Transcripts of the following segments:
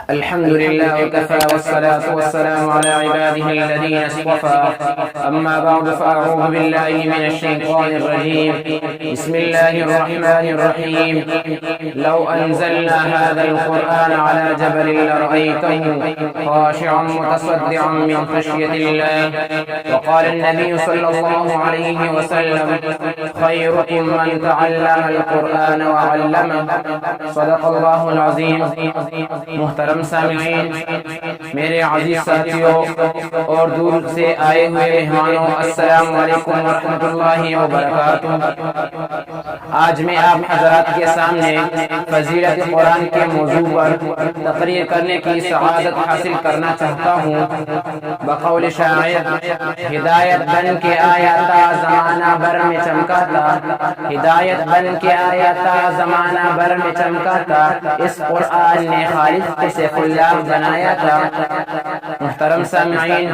الحمد لله وكفى والصلاة والسلام على عباده الذين اصطفى أما بعد فأعوذ بالله من الشيطان الرجيم بسم الله الرحمن الرحيم لو أنزلنا هذا القرآن على جبل لرأيته خاشعا متصدعا من خشية الله. وقال النبي صلى الله عليه وسلم خيركم من تعلم القرآن وعلمه. صدق الله العظيم. محترم سامعین، میرے عزیز ساتھیوں اور دور سے آئے ہوئے مہمانوں، السلام علیکم ورحمۃ اللہ وبرکاتہ۔ آج میں آپ حضرات کے سامنے فضیلت قرآن کے موضوع پر تقریر کرنے کی سعادت حاصل کرنا چاہتا ہوں۔ بقول شاعر، ہدایت بن کے آیا تھا زمانہ بھر میں چمکا تھا، ہدایت بن کے آیا تھا زمانہ بھر میں چمکا تھا، اس قرآن نے خالق کو سے خلاق بنایا تھا۔ محترم سامعین،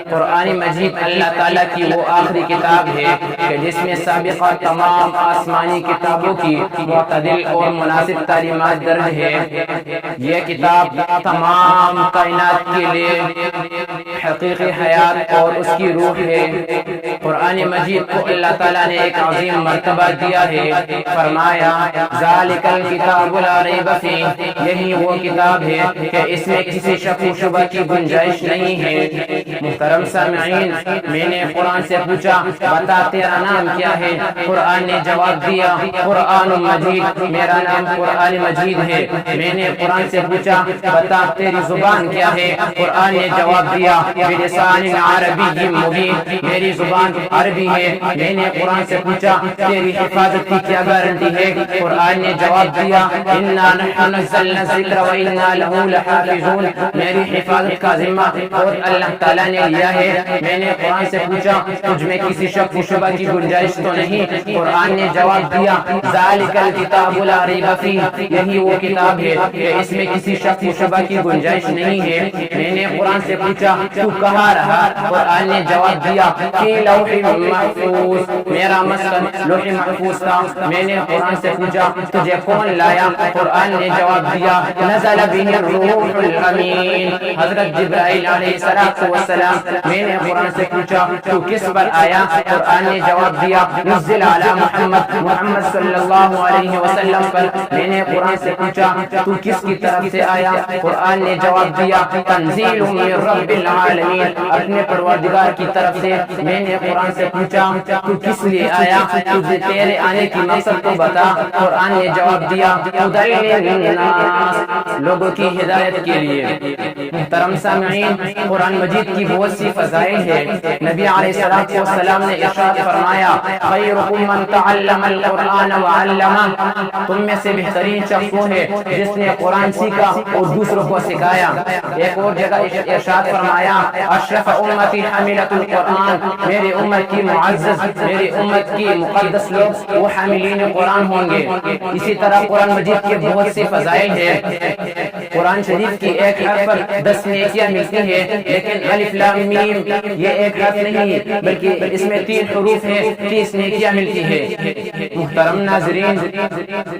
قرآن مجید اللہ تعالیٰ کی وہ آخری کتاب ہے کہ جس میں سابقہ تمام آسمانی کتابوں کی معتدل اور مناسب تعلیمات درج ہے۔ یہ کتاب تمام کائنات کے لیے حقیقی حیات اور اس کی روح ہے۔ قرآن مجید کو اللہ تعالیٰ نے ایک عظیم مرتبہ دیا ہے، فرمایا ذالک الکتاب لا ریب فیہ، یہی وہ کتاب ہے کہ اس میں کسی شک و شبہ کی گنجائش نہیں ہے۔ محترم سامعین، میں نے قرآن سے پوچھا بتا تیرا نام کیا ہے؟ قرآن نے جواب دیا قرآن مجید، میرا نام قرآن مجید ہے۔ میں نے قرآن سے پوچھا بتا تیری زبان کیا ہے؟ قرآن نے جواب دیا بلسان عربی مبین، میری زبان عربی ہے۔ میں نے قرآن سے پوچھا تیری حفاظت کی کیا گارنٹی ہے؟ قرآن نے جواب دیا انا نحن نزلنا الذکر وانا لہ لحافظون، میری حفاظت کا ذمہ اور اللہ تعالیٰ نے لیا ہے۔ میں نے قرآن سے پوچھا تجھ میں کسی شک و شبہ کی گنجائش تو نہیں؟ قرآن نے جواب دیا ذالک الکتاب لا ریب فیہ، یہی وہ کتاب ہے کہ اس میں کسی شک و شبہ کی گنجائش نہیں ہے۔ میں نے قرآن سے پوچھا تو کہاں رہا؟ قرآن نے جواب دیا فی لوح محفوظ، میرا مسکن لوح محفوظ تھا۔ میں نے قرآن سے پوچھا تجھے کون لایا؟ قرآن نے جواب دیا نزل به الروح الامین، حضرت جبرائیل علیہ السلام۔ میں نے قرآن سے پوچھا تو کس پر آیا؟ قرآن نے جواب دیا نزل علی محمد صلی اللہ علیہ وسلم پر۔ میں نے قرآن سے پوچھا تو کس کی طرف سے آیا؟ قرآن نے جواب دیا تنزیل من رب العالمین، اپنے پروردگار کی طرف سے۔ میں نے قرآن سے پوچھا تو کس لیے آیا؟ تجھے تیرے آنے کی مقصد کو بتا۔ قرآن نے جواب دیا ہدی للناس، لوگوں کی ہدایت کے لیے۔ محترم سامعین، قرآن مجید کی بہت سی فضائل ہے۔ نبی علیہ السلام نے ارشاد فرمایا خیرکم من تعلم القرآن وعلمہ، تم میں سے بہترین شخص وہ ہے جس نے قرآن سیکھا اور دوسروں کو سکھایا۔ ایک اور جگہ ارشاد فرمایا اشرف امتی حاملۃ القرآن، میری امت کی معزز، میری امت کی مقدس لوگ وہ حاملین قرآن ہوں گے۔ اسی طرح قرآن مجید کے بہت سی فضائل ہیں۔ قرآن شریف کی ایک حرف پر 10 نیکیاں ملتی ہیں، لیکن الف لام میم یہ ایک حرف نہیں بلکہ اس میں 3 حروف ہیں، 30 نیکیاں ملتی ہیں۔ محترم ناظرین،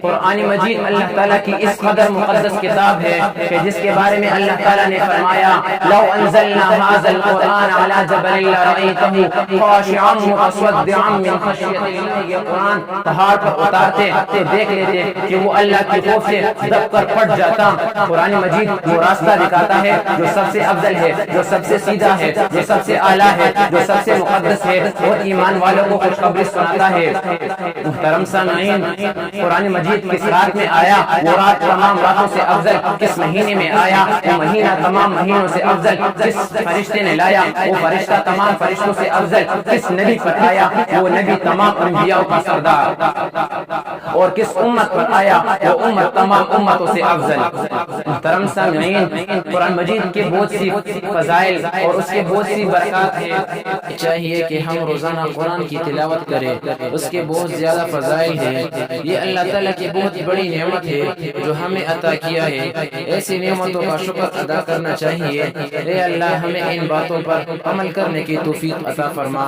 قرآن مجید اللہ تعالیٰ کی اس قدر مقدس کتاب ہے کہ جس کے بارے میں اللہ تعالیٰ نے فرمایا لو انزلنا هذا القرآن على جبل لرأيته خاشعا متصدعا من خشية الله، یہ قرآن پہاڑ پر اتارتے تو دیکھ لیتے کہ وہ اللہ کے خوف سے دب کر پڑ جاتا۔ قرآن مجید وہ راستہ دکھاتا ہے جو سب سے افضل ہے، جو سب سے سیدھا ہے، جو سب سے اعلیٰ ہے، جو سب سے مقدس ہے اور ایمان والوں کو خوشخبری سناتا ہے۔ محترم سامعین، قرآن مجید کس رات میں آیا؟ وہ رات تمام راتوں سے افضل کس مہینے میں آیا؟ وہ مہینہ تمام مہینوں سے افضل کس فرشتے نے لایا؟ وہ فرشتہ تمام فرشتوں سے افضل کس نبی پر آیا؟ وہ نبی تمام انبیاء کا سردار۔ اور کس امت پر آیا؟ وہ امت تمام امتوں سے افضل۔ محترم سامعین، قرآن مجید کے بہت سی فضائل اور اس کے بہت سی برکات ہیں۔ چاہیے کہ ہم روزانہ قرآن کی تلاوت کریں، اس کے بہت زیادہ فضائل ہیں۔ یہ اللہ تعالیٰ کی بہت بڑی نعمت ہے جو ہمیں عطا کیا ہے۔ ایسی نعمتوں کا شکر ادا کرنا چاہیے۔ اے اللہ، ہمیں ان باتوں پر عمل کرنے کی توفیق عطا فرما۔